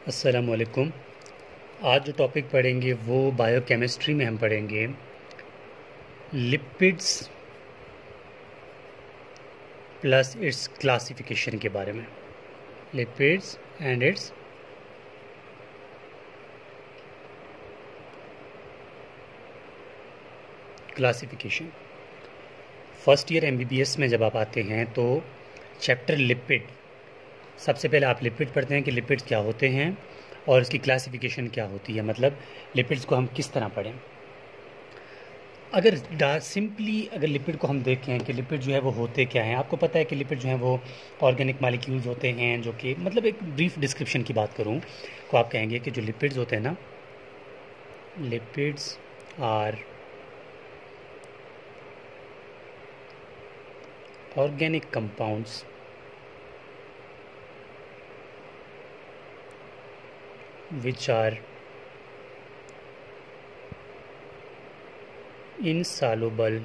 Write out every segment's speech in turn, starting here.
अस्सलामुअलैकुम। आज जो टॉपिक पढ़ेंगे वो बायोकेमिस्ट्री में हम पढ़ेंगे लिपिड्स प्लस इट्स क्लासिफिकेशन के बारे में। Lipids and it's classification. First year MBBS में जब आप आते हैं तो चैप्टर लिपिड, सबसे पहले आप लिपिड पढ़ते हैं कि लिपिड्स क्या होते हैं और इसकी क्लासिफिकेशन क्या होती है, मतलब लिपिड्स को हम किस तरह पढ़ें। अगर सिंपली अगर लिपिड को हम देखें कि लिपिड जो है वो होते क्या हैं, आपको पता है कि लिपिड जो है वो ऑर्गेनिक मॉलिक्यूल्स होते हैं, जो कि मतलब एक ब्रीफ डिस्क्रिप्शन की बात करूं तो आप कहेंगे कि जो लिपिड्स होते हैं ना, lipids are organic compounds which are insoluble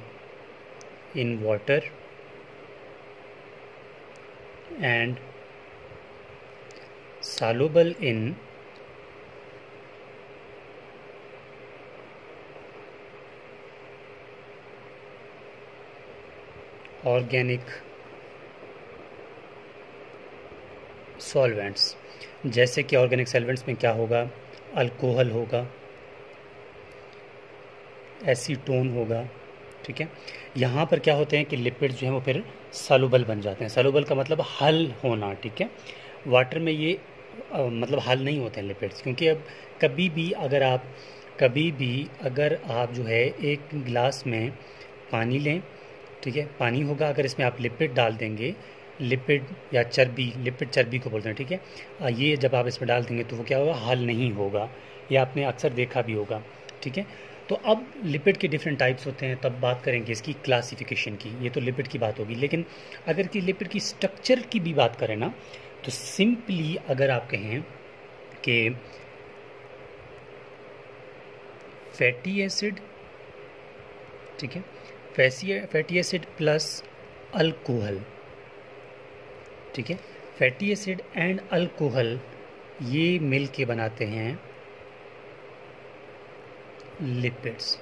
in water and soluble in organic solvents. जैसे कि ऑर्गेनिक सॉल्वेंट्स में क्या होगा, अल्कोहल होगा, एसीटोन होगा, ठीक है। यहाँ पर क्या होते हैं कि लिपिड्स जो हैं वो फिर सॉल्युबल बन जाते हैं। सॉल्युबल का मतलब हल होना, ठीक है। वाटर में ये मतलब हल नहीं होते हैं लिपिड्स, क्योंकि अब कभी भी अगर आप जो है एक गिलास में पानी लें, ठीक है, पानी होगा, अगर इसमें आप लिपिड डाल देंगे, लिपिड या चर्बी, लिपिड चर्बी को बोलते हैं, ठीक है, ये जब आप इसमें डाल देंगे तो वो क्या होगा, हल नहीं होगा। ये आपने अक्सर देखा भी होगा, ठीक है। तो अब लिपिड के डिफरेंट टाइप्स होते हैं, तब बात करेंगे इसकी क्लासिफिकेशन की। ये तो लिपिड की बात होगी, लेकिन अगर कि लिपिड की स्ट्रक्चर की भी बात करें ना, तो सिंपली अगर आप कहें कि फैटी एसिड, ठीक है, फैटी एसिड प्लस अल्कोहल, ठीक है, फैटी एसिड एंड अल्कोहल ये मिल के बनाते हैं लिपिड्स।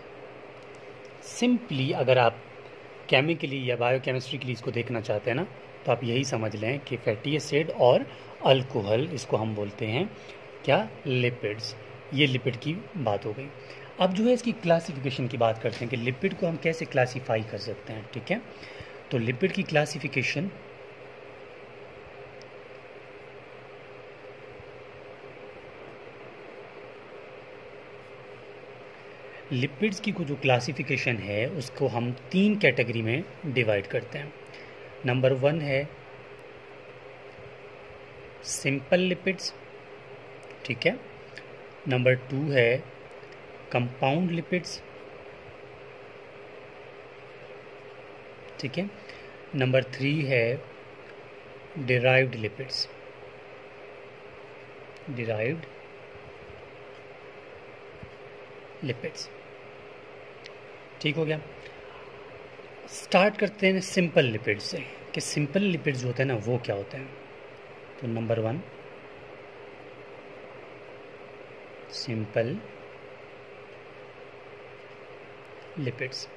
सिंपली अगर आप केमिकली या बायोकेमिस्ट्री के लिए इसको देखना चाहते हैं ना, तो आप यही समझ लें कि फैटी एसिड और अल्कोहल, इसको हम बोलते हैं क्या, लिपिड्स। ये लिपिड की बात हो गई। अब जो है इसकी क्लासिफिकेशन की बात करते हैं कि लिपिड को हम कैसे क्लासीफाई कर सकते हैं, ठीक है। तो लिपिड की क्लासिफिकेशन लिपिड्स की जो क्लासिफिकेशन है उसको हम 3 कैटेगरी में डिवाइड करते हैं। नंबर 1 है सिंपल लिपिड्स, ठीक है। नंबर 2 है कंपाउंड लिपिड्स, ठीक है। नंबर 3 है डिराइव्ड लिपिड्स, डिराइव्ड लिपिड्स, ठीक हो गया। स्टार्ट करते हैं सिंपल लिपिड से कि सिंपल लिपिड्स जो होते हैं ना वो क्या होते हैं। तो नंबर 1 सिंपल लिपिड्स।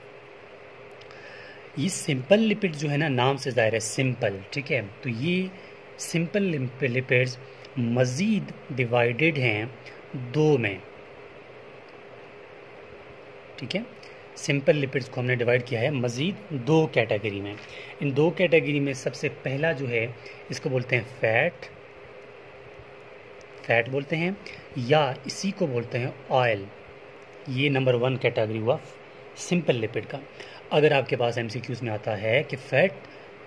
ये सिंपल लिपिड जो है ना, नाम से ज़ाहिर है सिंपल, ठीक है। तो ये सिंपल लिपिड्स मज़ीद डिवाइडेड हैं 2 में, ठीक है। सिंपल लिपिड्स को हमने डिवाइड किया है मज़ीद 2 कैटेगरी में। इन 2 कैटेगरी में सबसे पहला जो है इसको बोलते हैं फैट बोलते हैं, या इसी को बोलते हैं ऑयल। ये नंबर 1 कैटेगरी हुआ सिंपल लिपिड का। अगर आपके पास एमसीक्यूज में आता है कि fat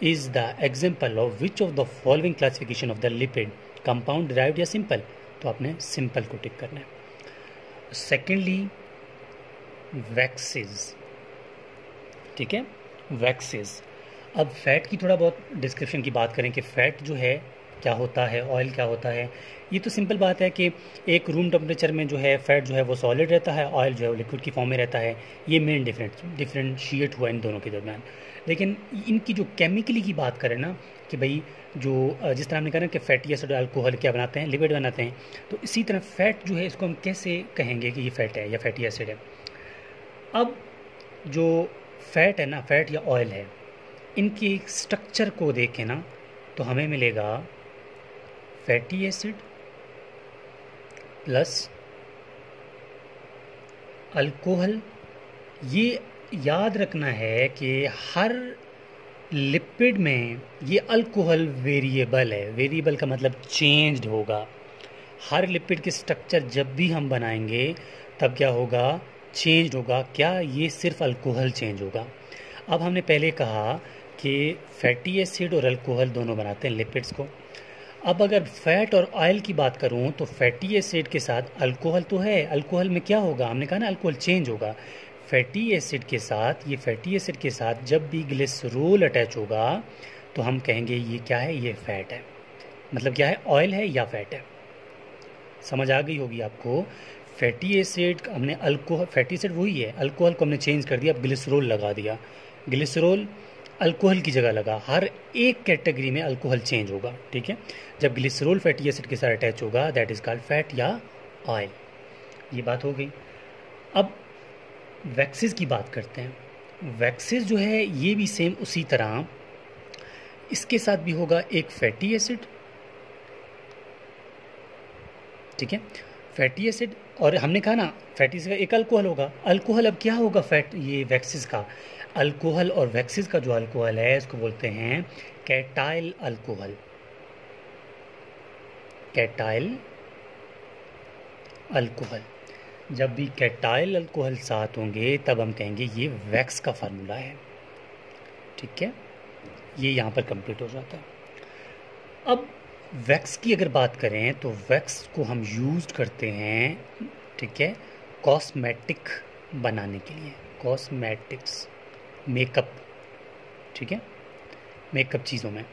is the example of which of the following classification of the lipid, compound, derived या सिंपल, तो आपने सिंपल को टिक करना है। सेकेंडली वैक्सेस, ठीक है, वैक्सेस। अब फैट की थोड़ा बहुत डिस्क्रिप्शन की बात करें कि फैट जो है क्या होता है, ऑयल क्या होता है। ये तो सिंपल बात है कि एक रूम टेम्परेचर में जो है फैट जो है वो सॉलिड रहता है, ऑयल जो है वो लिक्विड की फॉर्म में रहता है। ये मेन डिफरेंशिएट हुआ इन दोनों के दरमियान। लेकिन इनकी जो केमिकली की बात करें ना कि भाई जो जिस तरह हमने कहा ना कि फैटी एसिड और अल्कोहल क्या बनाते हैं, लिपिड बनाते हैं, तो इसी तरह फैट जो है इसको हम कैसे कहेंगे कि ये फैट है या फैटी एसिड है। अब जो फैट है ना, फैट या ऑयल है, इनकी स्ट्रक्चर को देखें ना तो हमें मिलेगा फैटी एसिड प्लस अल्कोहल। ये याद रखना है कि हर लिपिड में ये अल्कोहल वेरिएबल है। वेरिएबल का मतलब चेंज्ड होगा। हर लिपिड के स्ट्रक्चर जब भी हम बनाएंगे तब क्या होगा, चेंज होगा। क्या, ये सिर्फ अल्कोहल चेंज होगा। अब हमने पहले कहा कि फैटी एसिड और अल्कोहल दोनों बनाते हैं लिपिड्स को। अब अगर फैट और ऑयल की बात करूं तो फैटी एसिड के साथ अल्कोहल तो है, अल्कोहल में क्या होगा, हमने कहा ना अल्कोहल चेंज होगा। फैटी एसिड के साथ, ये फैटी एसिड के साथ जब भी ग्लिसरॉल अटैच होगा तो हम कहेंगे ये क्या है, ये फैट है। मतलब क्या है, ऑयल है या फैट है। समझ आ गई होगी आपको। फैटी एसिड हमने अल्कोहल, फैटी एसिड वही है, अल्कोहल को हमने चेंज कर दिया, अब ग्लिसरॉल लगा दिया। ग्लिसरॉल अल्कोहल की जगह लगा। हर एक कैटेगरी में अल्कोहल चेंज होगा, ठीक है। जब ग्लिसरॉल फैटी एसिड के साथ अटैच होगा दैट इज कॉल्ड फैट या ऑयल। ये बात हो गई। अब वैक्सेस की बात करते हैं। वैक्सेस जो है ये भी सेम उसी तरह, इसके साथ भी होगा एक फैटी एसिड, ठीक है, फैटी एसिड। और हमने कहा ना फैटी एसिड का एक अल्कोहल होगा। अल्कोहल अब क्या होगा, फैट, ये वैक्सेस का अल्कोहल। और वैक्सेस का जो अल्कोहल है इसको बोलते हैं कैटाइल अल्कोहल। कैटाइल अल्कोहल। जब भी कैटाइल अल्कोहल साथ होंगे तब हम कहेंगे ये वैक्स का फार्मूला है, ठीक है। ये यहाँ पर कंप्लीट हो जाता है। अब वैक्स की अगर बात करें तो वैक्स को हम यूज़ करते हैं, ठीक है, कॉस्मेटिक बनाने के लिए। कॉस्मेटिक्स, मेकअप, ठीक है, मेकअप चीज़ों में।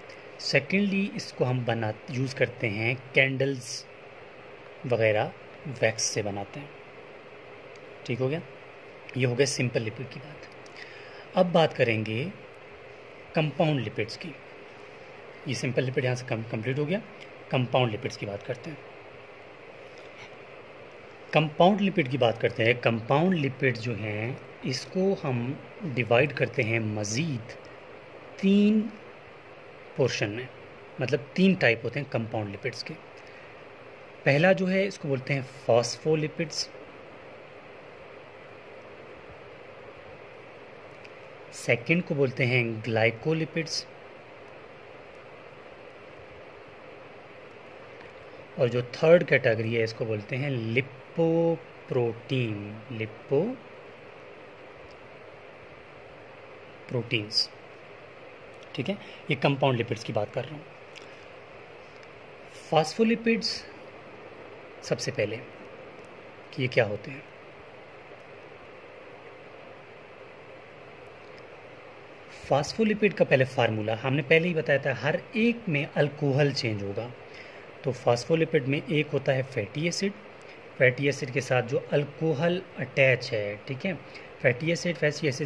सेकेंडली इसको हम यूज़ करते हैं कैंडल्स वगैरह वैक्स से बनाते हैं, ठीक हो गया। ये हो गया सिंपल लिपिड की बात। अब बात करेंगे कंपाउंड लिपिड्स की। ये सिंपल लिपिड यहाँ से कंप्लीट हो गया। कंपाउंड लिपिड्स की बात करते हैं। कंपाउंड लिपिड की बात करते हैं। कंपाउंड लिपिड जो हैं इसको हम डिवाइड करते हैं मज़ीद 3 पोर्शन में। मतलब 3 टाइप होते हैं कंपाउंड लिपिड्स के। पहला जो है इसको बोलते हैं फॉस्फोलिपिड्स। सेकंड को बोलते हैं ग्लाइकोलिपिड्स। और जो थर्ड कैटेगरी है इसको बोलते हैं लिपोप्रोटीन। लिपोप्रोटीन्स, ठीक है। ये कंपाउंड लिपिड्स की बात कर रहा हूँ। फॉस्फोलिपिड्स सबसे पहले कि ये क्या होते हैं। फॉस्फोलिपिड का पहले फार्मूला हमने पहले ही बताया था, हर एक में अल्कोहल चेंज होगा। तो फॉस्फोलिपिड में एक होता है फैटी एसिड। फैटी एसिड के साथ जो अल्कोहल अटैच है, ठीक है, फैटी एसिड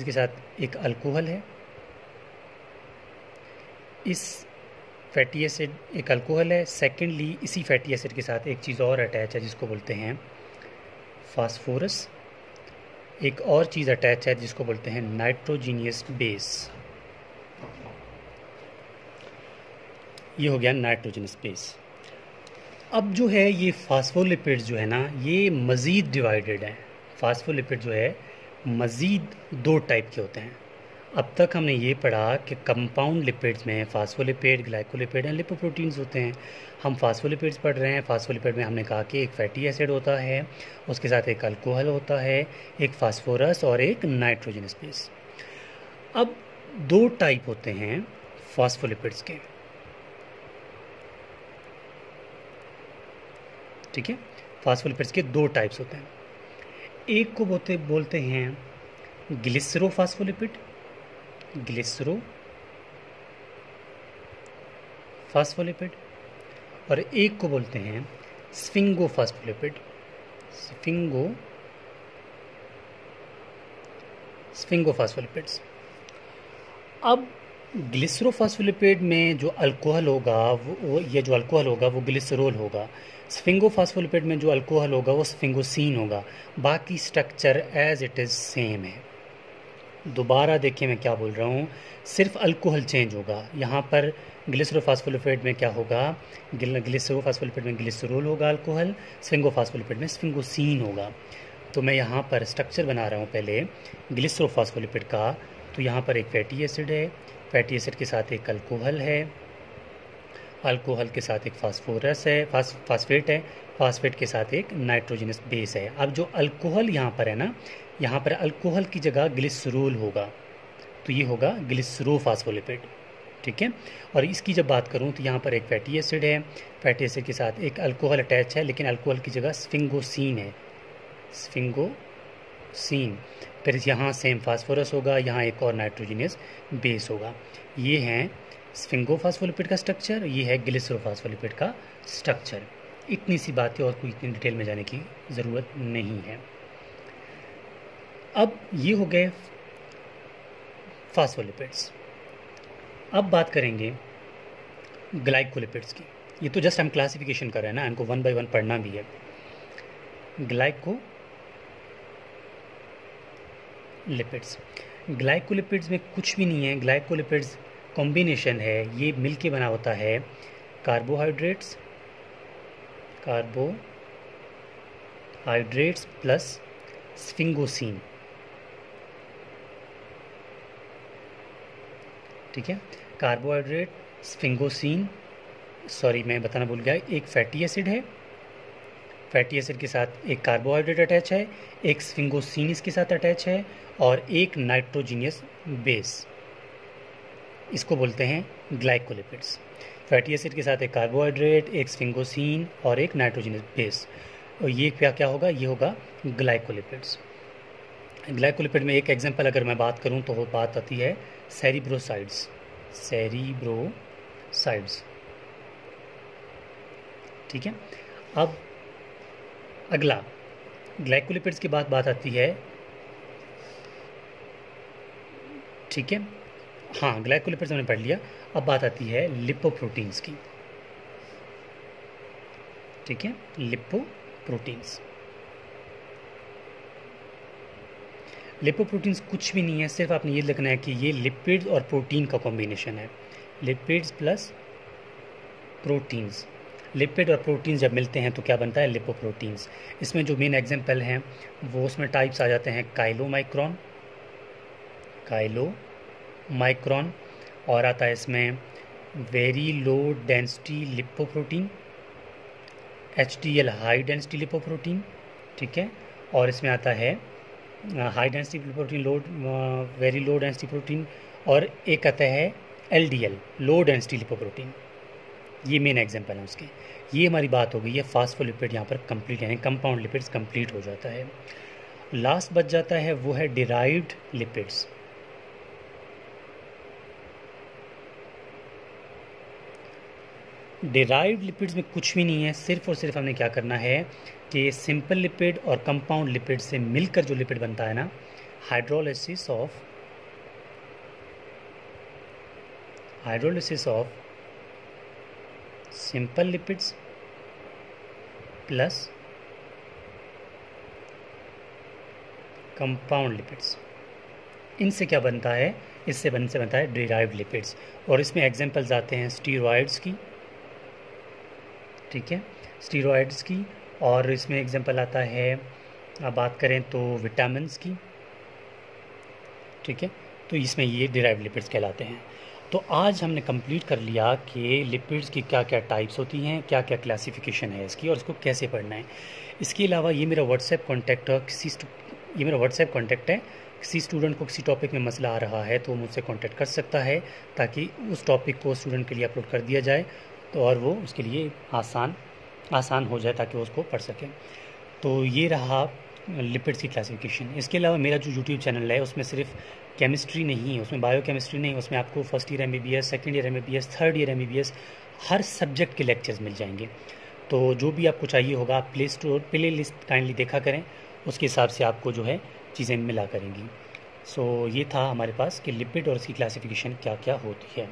के साथ एक अल्कोहल है। इस फैटी एसिड एक अल्कोहल है। सेकेंडली इसी फैटी एसिड के साथ एक चीज़ और अटैच है जिसको बोलते हैं फास्फोरस। एक और चीज़ अटैच है जिसको बोलते हैं नाइट्रोजीनियस बेस। ये हो गया नाइट्रोजनस बेस। अब जो है ये फास्फोलिपिड जो है ना ये मज़ीद डिवाइडेड है। फास्फोलिपिड जो है मज़ीद 2 टाइप के होते हैं। अब तक हमने ये पढ़ा कि कंपाउंड लिपिड्स में फास्फोलिपिड, ग्लाइकोलिपिड एंड लिपोप्रोटीन्स होते हैं। हम फास्फोलिपिड्स पढ़ रहे हैं। फास्फोलिपिड में हमने कहा कि एक फैटी एसिड होता है, उसके साथ एक अल्कोहल होता है, एक फास्फोरस और एक नाइट्रोजनस बेस। अब 2 टाइप होते हैं फास्फोलिपिड्स के, ठीक है। फास्फोलिपिड्स के 2 टाइप्स होते हैं। एक को बोलते हैं ग्लिसरोफास्फोलिपिड, ग्लिसरोफास्फोलिपिड। और एक को बोलते हैं स्फिंगोफास्फोलिपिड, स्फिंगोफास्फोलिपिड्स। अब ग्लिसरोफॉस्फोलिपिड में जो अल्कोहल होगा ये जो अल्कोहल होगा वो ग्लिसरोल होगा। स्फिंगोफॉस्फोलिपिड में जो अल्कोहल होगा वो स्फिंगोसीन होगा। बाकी structure as it is same है। दोबारा देखिए मैं क्या बोल रहा हूँ, सिर्फ अल्कोहल चेंज होगा। यहाँ पर ग्लिसरोफॉस्फोलिपिड में क्या होगा, ग्लिसरोफॉस्फोलिपिड में ग्लिसरोल होगा अल्कोहल, स्फिंगोफॉस्फोलिपिड में स्फिंगोसीन होगा। तो मैं यहाँ पर स्ट्रक्चर बना रहा हूँ पहले ग्लिसरोफॉस्फोलिपिड का। तो यहाँ पर एक फैटी एसिड है, फैटी एसिड के साथ एक अल्कोहल है, अल्कोहल के साथ एक फास्फोरस है, फास्फेट है, फास्फेट के साथ एक नाइट्रोजनस बेस है। अब जो अल्कोहल यहाँ पर है ना, यहाँ पर अल्कोहल की जगह ग्लिसरोल होगा, तो ये होगा ग्लिसरोफॉस्फोलिपिड। ठीक है। और इसकी जब बात करूँ तो यहाँ पर एक फैटी एसिड है, फैटी एसिड के साथ एक अल्कोहल अटैच है, लेकिन अल्कोहल की जगह स्फिंगोसीन है, स्फिंगोसीन। फिर यहाँ सेम फास्फोरस होगा, यहाँ एक और नाइट्रोजनस बेस होगा। ये हैं स्फिंगोफॉस्फोलिपिड का स्ट्रक्चर, ये है ग्लिसरोफॉस्फोलिपिड का स्ट्रक्चर। इतनी सी बातें, और कोई इतनी डिटेल में जाने की ज़रूरत नहीं है। अब ये हो गए फास्फोलिपिड्स। अब बात करेंगे ग्लाइकोलिपिड्स की। ये तो जस्ट हम क्लासिफिकेशन कर रहे हैं ना, इनको 1 बाय 1 पढ़ना भी है। ग्लाइकोलिपिड्स में कुछ भी नहीं है। ग्लाइकोलिपिड्स कॉम्बिनेशन है, ये मिलके बना होता है कार्बोहाइड्रेट्स प्लस स्फिंगोसीन। ठीक है, कार्बोहाइड्रेट, स्फिंगोसीन, सॉरी मैं बताना भूल गया, एक फैटी एसिड है, फैटी एसिड के साथ एक कार्बोहाइड्रेट अटैच है, एक स्फिंगोसीन इसके साथ अटैच है, और एक नाइट्रोजीनियस बेस। इसको बोलते हैं ग्लाइकोलिपिड्स। फैटी एसिड के साथ एक कार्बोहाइड्रेट, एक स्फिंगोसीन और एक नाइट्रोजीनियस बेस, और ये क्या होगा, ये होगा ग्लाइकोलिपिड्स। ग्लाइकोलिपिड में एक एग्जांपल अगर मैं बात करूं तो वो बात आती है सेरिब्रोसाइड्स। ठीक है। अब अगला ग्लाइकोलिपिड्स के बाद बात आती है, ठीक है, हाँ ग्लाइकोलिपिड्स हमने पढ़ लिया। अब बात आती है लिपोप्रोटीन्स की। ठीक है, लिपोप्रोटीन्स कुछ भी नहीं है, सिर्फ आपने ये लिखना है कि ये लिपिड्स और प्रोटीन का कॉम्बिनेशन है, लिपिड्स प्लस प्रोटीन्स। लिपिड और प्रोटीन जब मिलते हैं तो क्या बनता है, लिपोप्रोटीन्स। इसमें जो मेन एग्जांपल हैं वो उसमें टाइप्स आ जाते हैं काइलोमाइक्रोन, और आता है इसमें very low density lipoprotein, HDL high density lipoprotein. ठीक है, और इसमें आता है high density lipoprotein, very low density protein, और एक आता है LDL लो डेंसिटी लिपोप्रोटीन। ये मेन एग्जांपल है उसके। ये हमारी बात हो गई है फास्फोलिपिड, यहाँ पर कंप्लीट यानी कंपाउंड लिपिड्स कंप्लीट हो जाता है। लास्ट बच जाता है वो है डिराइव्ड लिपिड्स। डिराइव्ड लिपिड्स में कुछ भी नहीं है, सिर्फ और सिर्फ हमने क्या करना है कि सिंपल लिपिड और कंपाउंड लिपिड से मिलकर जो लिपिड बनता है ना, hydrolysis of simple lipids plus compound lipids, इनसे क्या बनता है, इससे बनता है डिराइव्ड लिपिड्स। और इसमें एग्जांपल्स आते हैं स्टीरॉयड्स की। ठीक है, स्टीरॉयड्स की, और इसमें एग्जांपल आता है, अब बात करें तो विटामिन्स की। ठीक है, तो इसमें ये डिराइव्ड लिपिड्स कहलाते हैं। तो आज हमने कंप्लीट कर लिया कि लिपिड्स की क्या क्या टाइप्स होती हैं, क्या क्या क्लासिफिकेशन है इसकी, और इसको कैसे पढ़ना है। इसके अलावा ये मेरा व्हाट्सएप कॉन्टैक्ट है, किसी स्टूडेंट को किसी टॉपिक में मसला आ रहा है तो वो मुझसे कॉन्टैक्ट कर सकता है, ताकि उस टॉपिक को स्टूडेंट के लिए अपलोड कर दिया जाए, तो और वो उसके लिए आसान हो जाए ताकि वो उसको पढ़ सके। तो ये रहा लिपिड्स की क्लासिफिकेशन। इसके अलावा मेरा जो यूट्यूब चैनल है उसमें सिर्फ केमिस्ट्री नहीं है, उसमें बायो केमिस्ट्री नहीं, उसमें आपको first year MBBS, second year MBBS, third year MBBS हर सब्जेक्ट के लेक्चर्स मिल जाएंगे। तो जो भी आपको चाहिए होगा आप प्ले लिस्ट काइंडली देखा करें, उसके हिसाब से आपको जो है चीज़ें मिला करेंगी। सो ये था हमारे पास कि लिपिड और उसकी क्लासिफिकेशन क्या क्या होती है।